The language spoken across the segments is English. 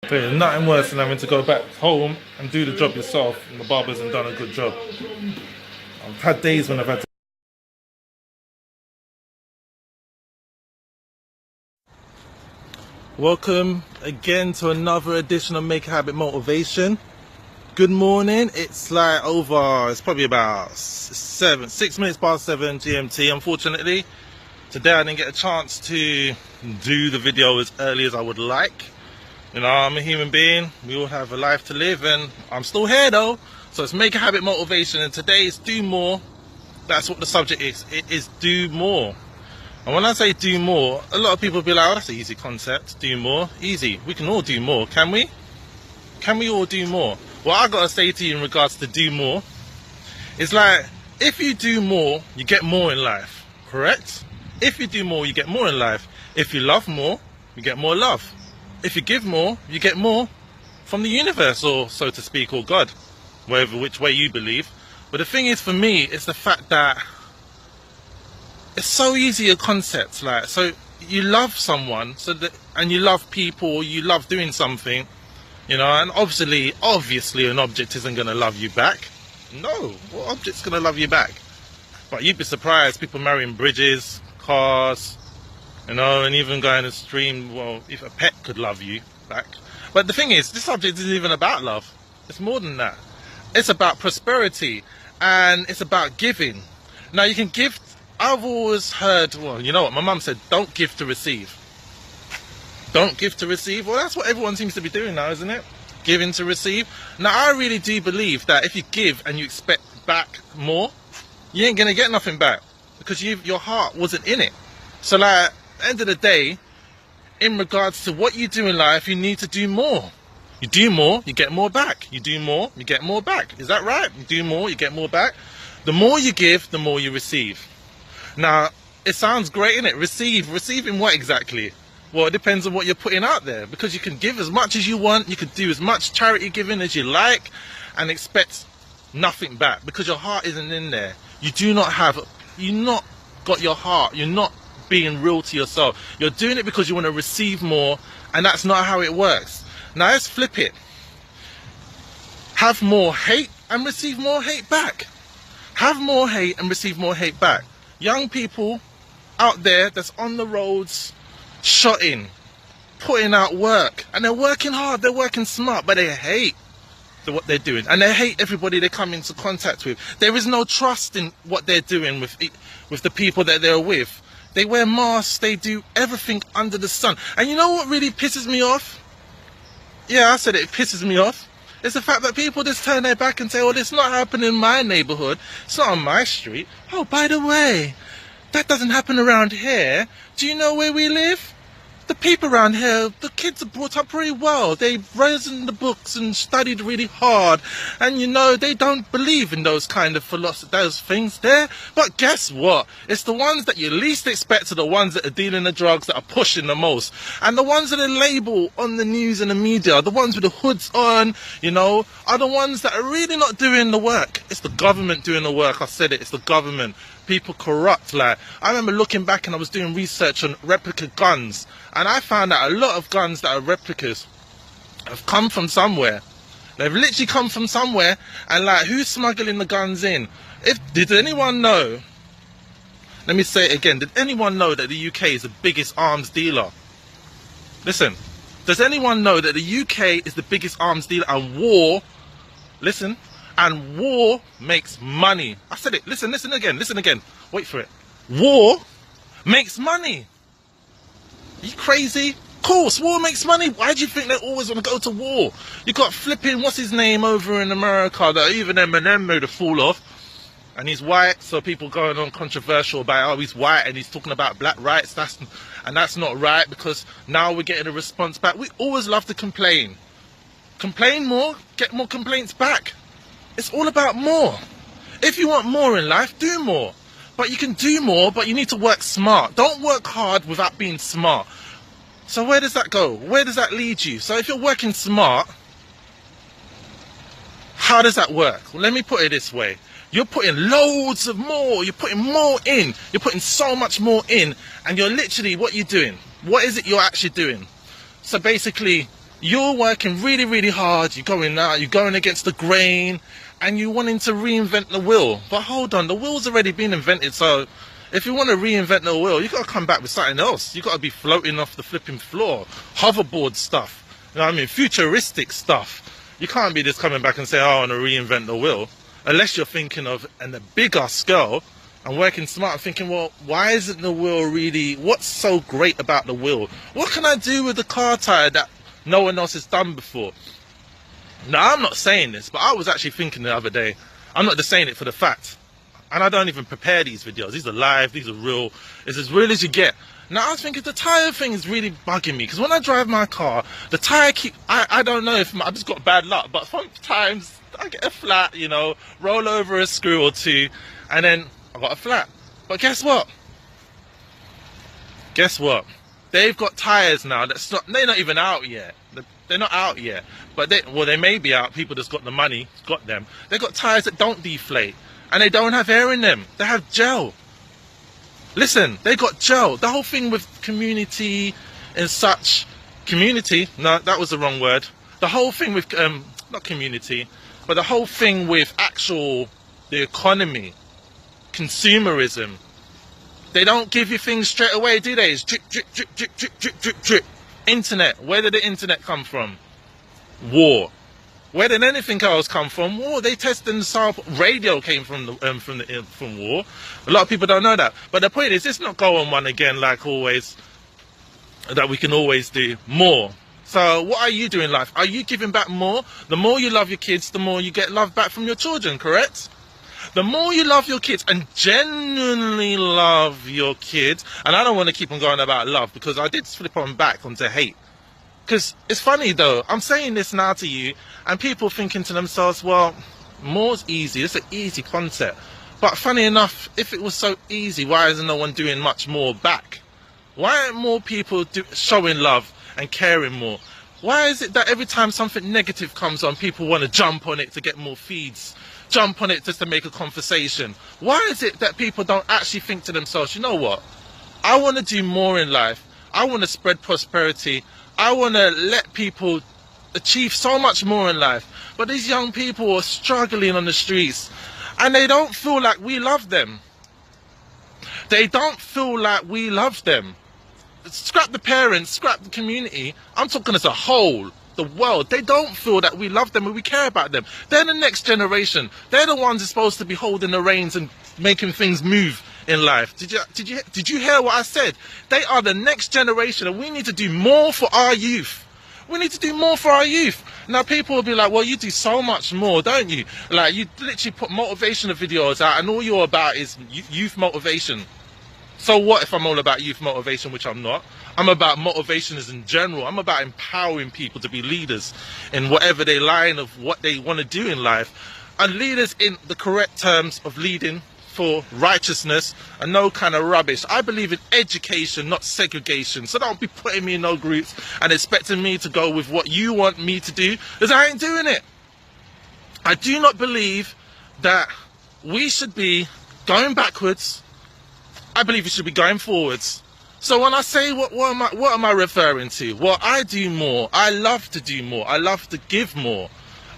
There's nothing worse than having to go back home and do the job yourself and the barber hasn't done a good job. I've had days when I've had to. Welcome again to another edition of Make a Habit Motivation. Good morning. It's probably about 6 minutes past 7 GMT. Unfortunately, today I didn't get a chance to do the video as early as I would like. You know, I'm a human being. We all have a life to live, and I'm still here though. So it's Make a Habit Motivation, and today is do more. That's what the subject is. It is do more. And when I say do more, a lot of people will be like, oh, that's an easy concept. Do more. Easy. We can all do more, can we? Can we all do more? What I got to say to you in regards to do more is like, if you do more, you get more in life. Correct? If you do more, you get more in life. If you love more, you get more love. If you give more, you get more from the universe, or so to speak, or God, which way you believe. But the thing is, for me, it's the fact that it's so easy a concept. Like, so you love someone, and you love people, you love doing something, you know, and obviously an object isn't going to love you back. No, what object's going to love you back? But you'd be surprised, people marrying bridges, cars, you know, and even going to stream, well, if a pet could love you back. But the thing is, this subject isn't even about love. It's more than that. It's about prosperity, and it's about giving. Now, you can give. I've always heard, well, you know what, my mum said, don't give to receive. Don't give to receive. Well, that's what everyone seems to be doing now, isn't it? Giving to receive. Now, I really do believe that if you give and you expect back more, you ain't going to get nothing back, because your heart wasn't in it. So, like, at the end of the day, in regards to what you do in life, you need to do more. You do more, you get more back. You do more, you get more back. Is that right? You do more, you get more back. The more you give, the more you receive. Now, it sounds great, innit? Receiving what exactly? Well, it depends on what you're putting out there, because you can give as much as you want, you can do as much charity giving as you like, and expect nothing back, because your heart isn't in there. You're not got your heart, you're not being real to yourself. You're doing it because you want to receive more, and that's not how it works. Now let's flip it. Have more hate and receive more hate back. Have more hate and receive more hate back. Young people out there that's on the roads, shotting, putting out work, and they're working hard, they're working smart, but they hate what they're doing, and they hate everybody they come into contact with. There is no trust in what they're doing with the people that they're with. They wear masks, they do everything under the sun. And you know what really pisses me off? Yeah, I said it pisses me off. It's the fact that people just turn their back and say, oh, it's not happening in my neighborhood. It's not on my street. Oh, by the way, that doesn't happen around here. Do you know where we live? The people around here, the kids are brought up pretty well. They've risen the books and studied really hard. And, you know, they don't believe in those kind of philosophy, those things there. But guess what? It's the ones that you least expect are the ones that are dealing the drugs, that are pushing the most. And the ones that are labeled on the news and the media, the ones with the hoods on, you know, are the ones that are really not doing the work. It's the government doing the work. I said it, it's the government. People corrupt. Like, I remember looking back and I was doing research on replica guns, and I found out a lot of guns that are replicas have come from somewhere. They've literally come from somewhere, and like, who's smuggling the guns in? Did anyone know? Let me say it again. Did anyone know that the UK is the biggest arms dealer? Listen, does anyone know that the UK is the biggest arms dealer, and war, listen, and war makes money? I said it. Listen again. Wait for it. War makes money. Are you crazy? Of course, war makes money. Why do you think they always want to go to war? You got flipping, what's his name over in America, that even Eminem made a fool of. And he's white, so people going on controversial about, oh, he's white and he's talking about black rights. That's not right, because now we're getting a response back. We always love to complain. Complain more, get more complaints back. It's all about more. If you want more in life, do more. But you can do more, but you need to work smart. Don't work hard without being smart. So where does that go? Where does that lead you? So if you're working smart, how does that work? Well, let me put it this way. You're putting loads of more. You're putting more in. You're putting so much more in. And you're literally, what you're doing? What is it you're actually doing? So basically, You're working really, really hard. You're going out, you're going against the grain, and you're wanting to reinvent the wheel. But hold on, the wheel's already been invented. So if you want to reinvent the wheel, you got to come back with something else. You got to be floating off the flipping floor, hoverboard stuff. You know what I mean? Futuristic stuff. You can't be just coming back and say, oh, I want to reinvent the wheel. Unless you're thinking of in a bigger scale and working smart and thinking, well, why isn't the wheel really, what's so great about the wheel? What can I do with the car tire that no one else has done before? Now, I'm not saying this, but I was actually thinking the other day, I'm not just saying it for the fact, and I don't even prepare these videos. These are live, these are real. It's as real as you get. Now, I was thinking the tire thing is really bugging me, because when I drive my car, the tire I don't know if I just got bad luck, but sometimes I get a flat, you know, roll over a screw or two, and then I got a flat. But guess what? Guess what? They've got tires now they're not even out yet. They're not out yet. But they may be out. People just got the money, got them. They've got tires that don't deflate. And they don't have air in them. They have gel. Listen, they got gel. The whole thing with community and such. Community? No, that was the wrong word. The whole thing with, not community, but the whole thing with the economy, consumerism. They don't give you things straight away, do they? It's drip, drip, drip, drip, drip, drip, drip, drip. Internet. Where did the internet come from? War. Where did anything else come from? War. They tested and sample. Radio came from war. A lot of people don't know that. But the point is, it's not go on one again like always. That we can always do more. So what are you doing in life? Are you giving back more? The more you love your kids, the more you get love back from your children, correct? The more you love your kids and genuinely love your kids, and I don't want to keep on going about love because I did flip on back onto hate. Because it's funny though, I'm saying this now to you and people thinking to themselves, well, more's easy, it's an easy concept. But funny enough, if it was so easy, why isn't no one doing much more back? Why aren't more people showing love and caring more? Why is it that every time something negative comes on, people want to jump on it to get more feeds? Jump on it just to make a conversation? Why is it that people don't actually think to themselves, you know what? I want to do more in life. I want to spread prosperity. I want to let people achieve so much more in life. But these young people are struggling on the streets and they don't feel like we love them. They don't feel like we love them. Scrap the parents, scrap the community. I'm talking as a whole, the world. They don't feel that we love them and we care about them. They're the next generation. They're the ones who's supposed to be holding the reins and making things move in life. Did you hear what I said? They are the next generation and we need to do more for our youth. We need to do more for our youth. Now people will be like, well, you do so much more, don't you? Like you literally put motivational videos out and all you're about is youth motivation. So what if I'm all about youth motivation, which I'm not? I'm about motivation as in general. I'm about empowering people to be leaders in whatever they line of what they want to do in life. And leaders in the correct terms of leading for righteousness and no kind of rubbish. I believe in education, not segregation. So don't be putting me in no groups and expecting me to go with what you want me to do, because I ain't doing it. I do not believe that we should be going backwards. I believe we should be going forwards. So when I say what am I referring to? Well, I do more. I love to do more. I love to give more.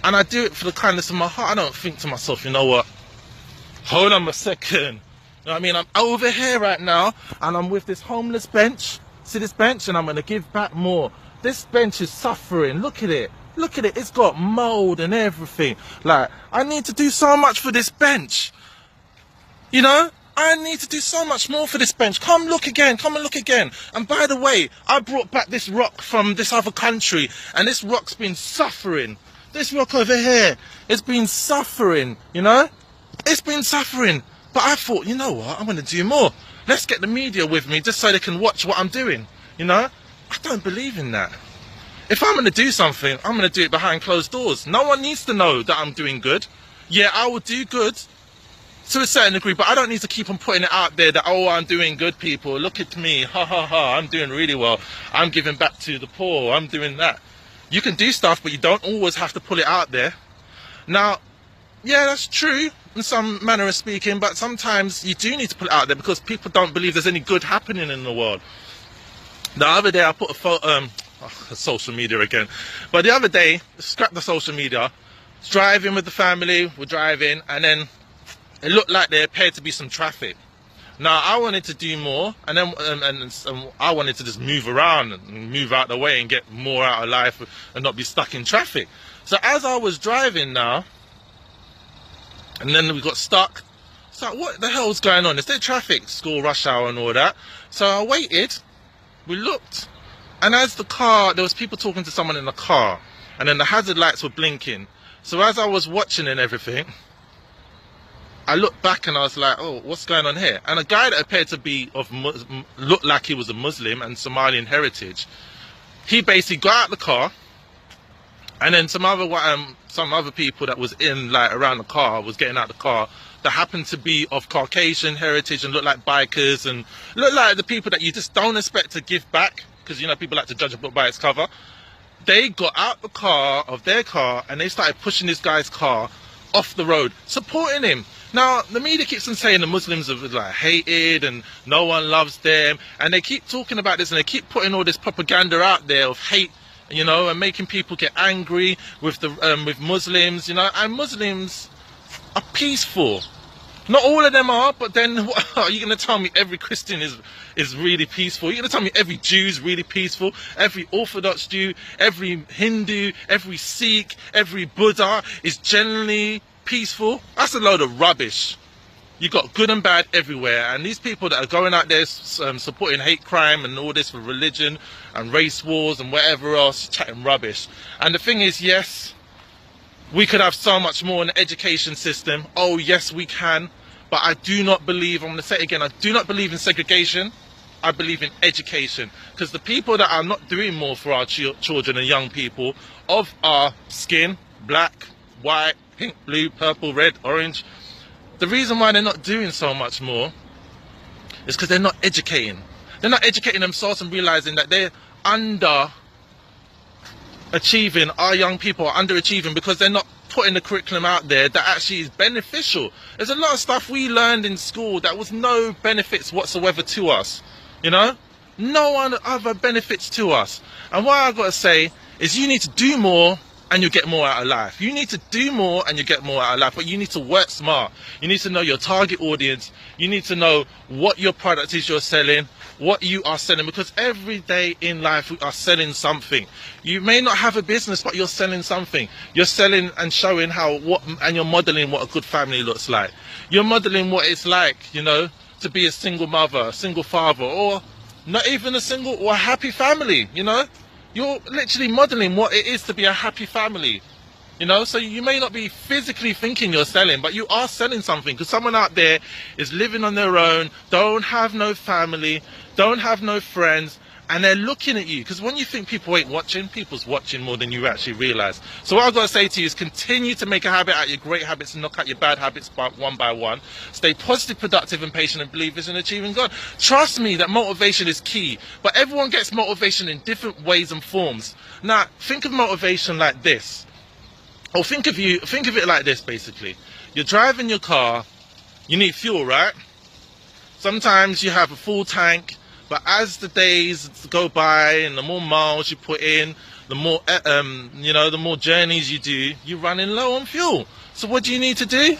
And I do it for the kindness of my heart. I don't think to myself, you know what? Hold on a second. You know what I mean? I'm over here right now and I'm with this homeless bench. See this bench? And I'm going to give back more. This bench is suffering. Look at it. Look at it. It's got mold and everything. Like, I need to do so much for this bench. You know? I need to do so much more for this bench. Come look again. Come and look again. And by the way, I brought back this rock from this other country. And this rock's been suffering. This rock over here, it's been suffering, you know? It's been suffering. But I thought, you know what? I'm going to do more. Let's get the media with me just so they can watch what I'm doing, you know? I don't believe in that. If I'm going to do something, I'm going to do it behind closed doors. No one needs to know that I'm doing good. Yeah, I will do good to a certain degree, but I don't need to keep on putting it out there that, oh, I'm doing good, people. Look at me. Ha, ha, ha. I'm doing really well. I'm giving back to the poor. I'm doing that. You can do stuff, but you don't always have to pull it out there. Now, yeah, that's true in some manner of speaking, but sometimes you do need to put it out there because people don't believe there's any good happening in the world. The other day I put a photo, social media again. But the other day, scrap the social media, driving with the family, we're driving, and then it looked like there appeared to be some traffic. Now, I wanted to do more, and then I wanted to just move around and move out the way and get more out of life and not be stuck in traffic. So as I was driving now, and then we got stuck, it's like, what the hell's going on? Is there traffic, school rush hour and all that? So I waited, we looked, and as the car, there was people talking to someone in the car, and then the hazard lights were blinking. So as I was watching and everything, I looked back and I was like, oh, what's going on here? And a guy that appeared to be looked like he was a Muslim and Somalian heritage, he basically got out the car, and then some other people that was in, like, around the car was getting out the car that happened to be of Caucasian heritage and looked like bikers and looked like the people that you just don't expect to give back, because, you know, people like to judge a book by its cover. They got out of their car, and they started pushing this guy's car off the road, supporting him. Now, the media keeps on saying the Muslims are, like, hated and no one loves them, and they keep talking about this, and they keep putting all this propaganda out there of hate, you know, and making people get angry with with Muslims, you know. And Muslims are peaceful. Not all of them are, but then what, are you going to tell me every Christian is really peaceful? You're going to tell me every Jew is really peaceful? Every Orthodox Jew, every Hindu, every Sikh, every Buddha is generally peaceful? That's a load of rubbish. You got good and bad everywhere, and these people that are going out there supporting hate crime and all this for religion and race wars and whatever else, chatting rubbish. And the thing is, yes, we could have so much more in the education system. Oh yes, we can. But I do not believe, I'm going to say it again, I do not believe in segregation. I believe in education. Because the people that are not doing more for our children and young people of our skin, black, white, pink, blue, purple, red, orange, the reason why they're not doing so much more is because they're not educating. They're not educating themselves and realizing that they're underachieving. Our young people are underachieving because they're not putting the curriculum out there that actually is beneficial. There's a lot of stuff we learned in school that was no benefits whatsoever to us, you know. No other benefits to us. And what I've got to say is, you need to do more and you get more out of life. You need to do more and you get more out of life, but you need to work smart. You need to know your target audience. You need to know what your product is you're selling, what you are selling, because every day in life we are selling something. You may not have a business, but you're selling something. You're selling and showing and you're modeling what a good family looks like. You're modeling what it's like, you know, to be a single mother, a single father, or not even a single or a happy family, you know. You're literally modeling what it is to be a happy family, you know. So you may not be physically thinking you're selling, but you are selling something, because someone out there is living on their own, don't have no family, don't have no friends, and they're looking at you. Because when you think people ain't watching, people's watching more than you actually realize. So what I've got to say to you is, continue to make a habit out of your great habits and knock out your bad habits one by one. Stay positive, productive and patient, and believers in achieving God. Trust me that motivation is key, but everyone gets motivation in different ways and forms. Now, think of motivation like this. Or think of it like this, basically. You're driving your car, you need fuel, right? Sometimes you have a full tank, but as the days go by and the more miles you put in, the more, the more journeys you do, you're running low on fuel. So what do you need to do?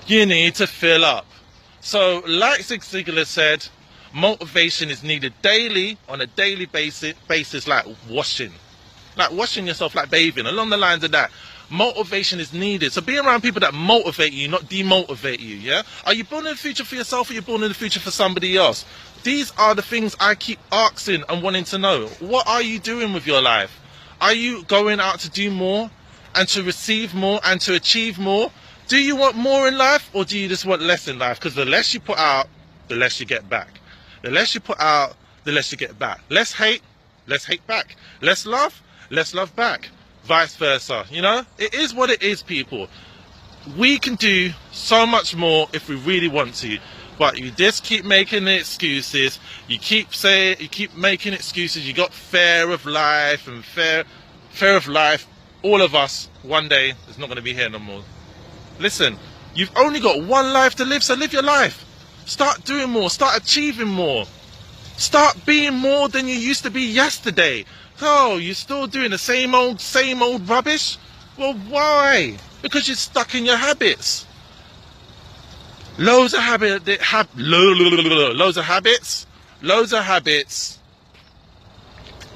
You need to fill up. So like Zig Ziglar said, motivation is needed daily, on a daily basis, like washing yourself, like bathing, along the lines of that. Motivation is needed. So be around people that motivate you, not demotivate you, yeah? Are you building a future for yourself, or are you building a future for somebody else? These are the things I keep asking and wanting to know. What are you doing with your life? Are you going out to do more and to receive more and to achieve more? Do you want more in life, or do you just want less in life? Because the less you put out, the less you get back. The less you put out, the less you get back. Less hate back. Less love back. Vice versa, you know. It is what it is, people. We can do so much more if we really want to, but you just keep making excuses. You keep making excuses. You got fear of life and fear of life. All of us one day is not going to be here no more. Listen, you've only got one life to live, so live your life. Start doing more. Start achieving more. Start being more than you used to be yesterday. Oh, you're still doing the same old rubbish? Well, why? Because you're stuck in your habits. Loads of habits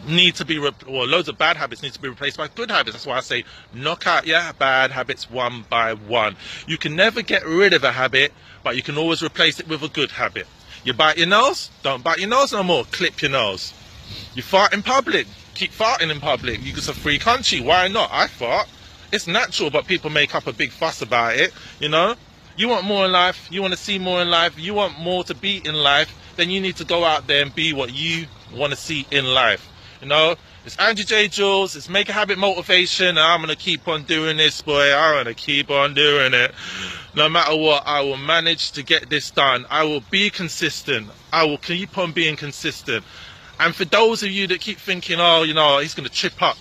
need to be loads of bad habits need to be replaced by good habits. That's why I say knock out your bad habits one by one. You can never get rid of a habit, but you can always replace it with a good habit. You bite your nose? Don't bite your nose no more. Clip your nose. You fart in public? Keep farting in public. It's a free country. Why not? I fart. It's natural, but people make up a big fuss about it, you know? You want more in life, you want to see more in life, you want more to be in life, then you need to go out there and be what you want to see in life. You know, it's Andrew J. Jules, it's Make a Habit Motivation, and I'm going to keep on doing this, boy. I'm going to keep on doing it. No matter what, I will manage to get this done. I will be consistent. I will keep on being consistent. And for those of you that keep thinking, oh, you know, he's going to trip up.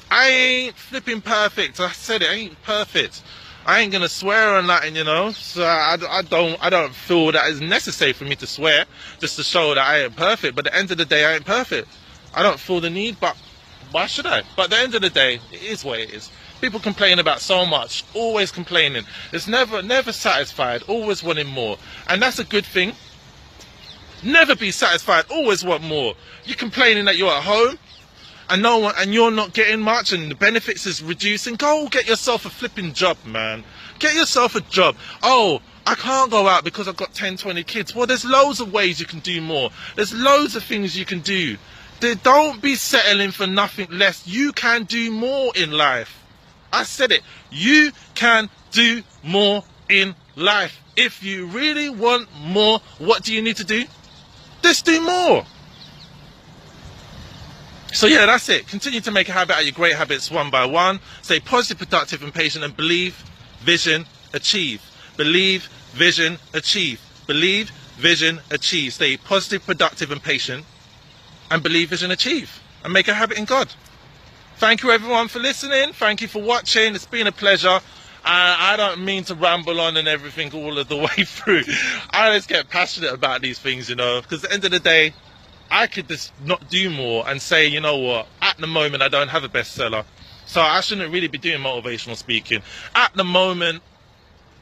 I ain't flipping perfect. I said it, I ain't perfect. I ain't gonna swear on that, you know. So I don't feel that it's necessary for me to swear just to show that I ain't perfect. But at the end of the day, I ain't perfect. I don't feel the need, but why should I? But at the end of the day, it is what it is. People complain about so much, always complaining. It's never satisfied, always wanting more, and that's a good thing. Never be satisfied, always want more. You're complaining that you're at home. And you're not getting much, and the benefits is reducing. Go get yourself a flipping job, man. Get yourself a job. Oh, I can't go out because I've got 10, 20 kids. Well, there's loads of ways you can do more. There's loads of things you can do. Don't be settling for nothing less. You can do more in life. I said it. You can do more in life. If you really want more, what do you need to do? Just do more. So yeah, that's it. Continue to make a habit out of your great habits one by one. Stay positive, productive and patient, and believe, vision, achieve. Believe, vision, achieve. Believe, vision, achieve. Stay positive, productive and patient, and believe, vision, achieve. And make a habit in God. Thank you everyone for listening. Thank you for watching. It's been a pleasure. I don't mean to ramble on and everything all of the way through. I just get passionate about these things, you know, because at the end of the day, I could just not do more and say, you know what, at the moment I don't have a bestseller, so I shouldn't really be doing motivational speaking. At the moment,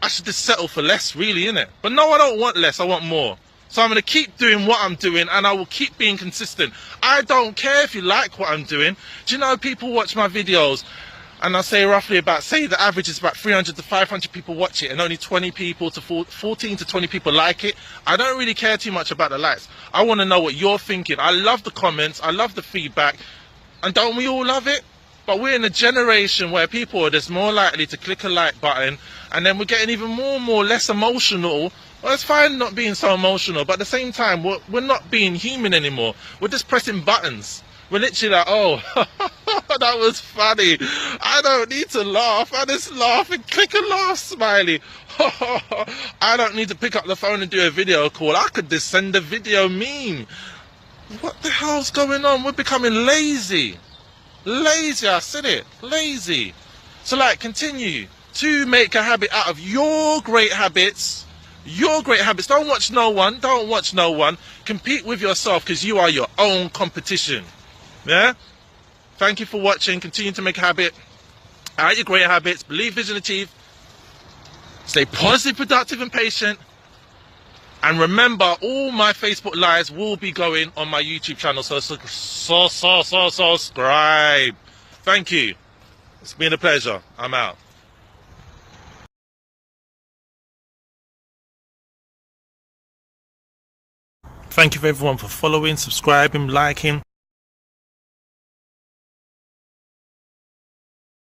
I should just settle for less, really, innit? But no, I don't want less, I want more. So I'm going to keep doing what I'm doing, and I will keep being consistent. I don't care if you like what I'm doing. Do you know, people watch my videos, and I say roughly about, say the average is about 300 to 500 people watch it, and only 20 people to 14 to 20 people like it. I don't really care too much about the likes. I want to know what you're thinking. I love the comments, I love the feedback, and don't we all love it? But we're in a generation where people are just more likely to click a like button, and then we're getting even more and more less emotional. Well, it's fine not being so emotional, but at the same time, we're not being human anymore. We're just pressing buttons. We're literally like, oh, that was funny. I don't need to laugh. I just laugh and click a laugh smiley. I don't need to pick up the phone and do a video call. I could just send a video meme. What the hell's going on? We're becoming lazy. Lazy, I said it. Lazy. So like, continue to make a habit out of your great habits. Your great habits. Don't watch no one. Don't watch no one. Compete with yourself, because you are your own competition. Yeah? Thank you for watching. Continue to make a habit out of your great habits. Believe, vision, achieve. Stay positive, productive and patient. And remember, all my Facebook lives will be going on my YouTube channel. So subscribe. Thank you. It's been a pleasure. I'm out. Thank you everyone for following, subscribing, liking.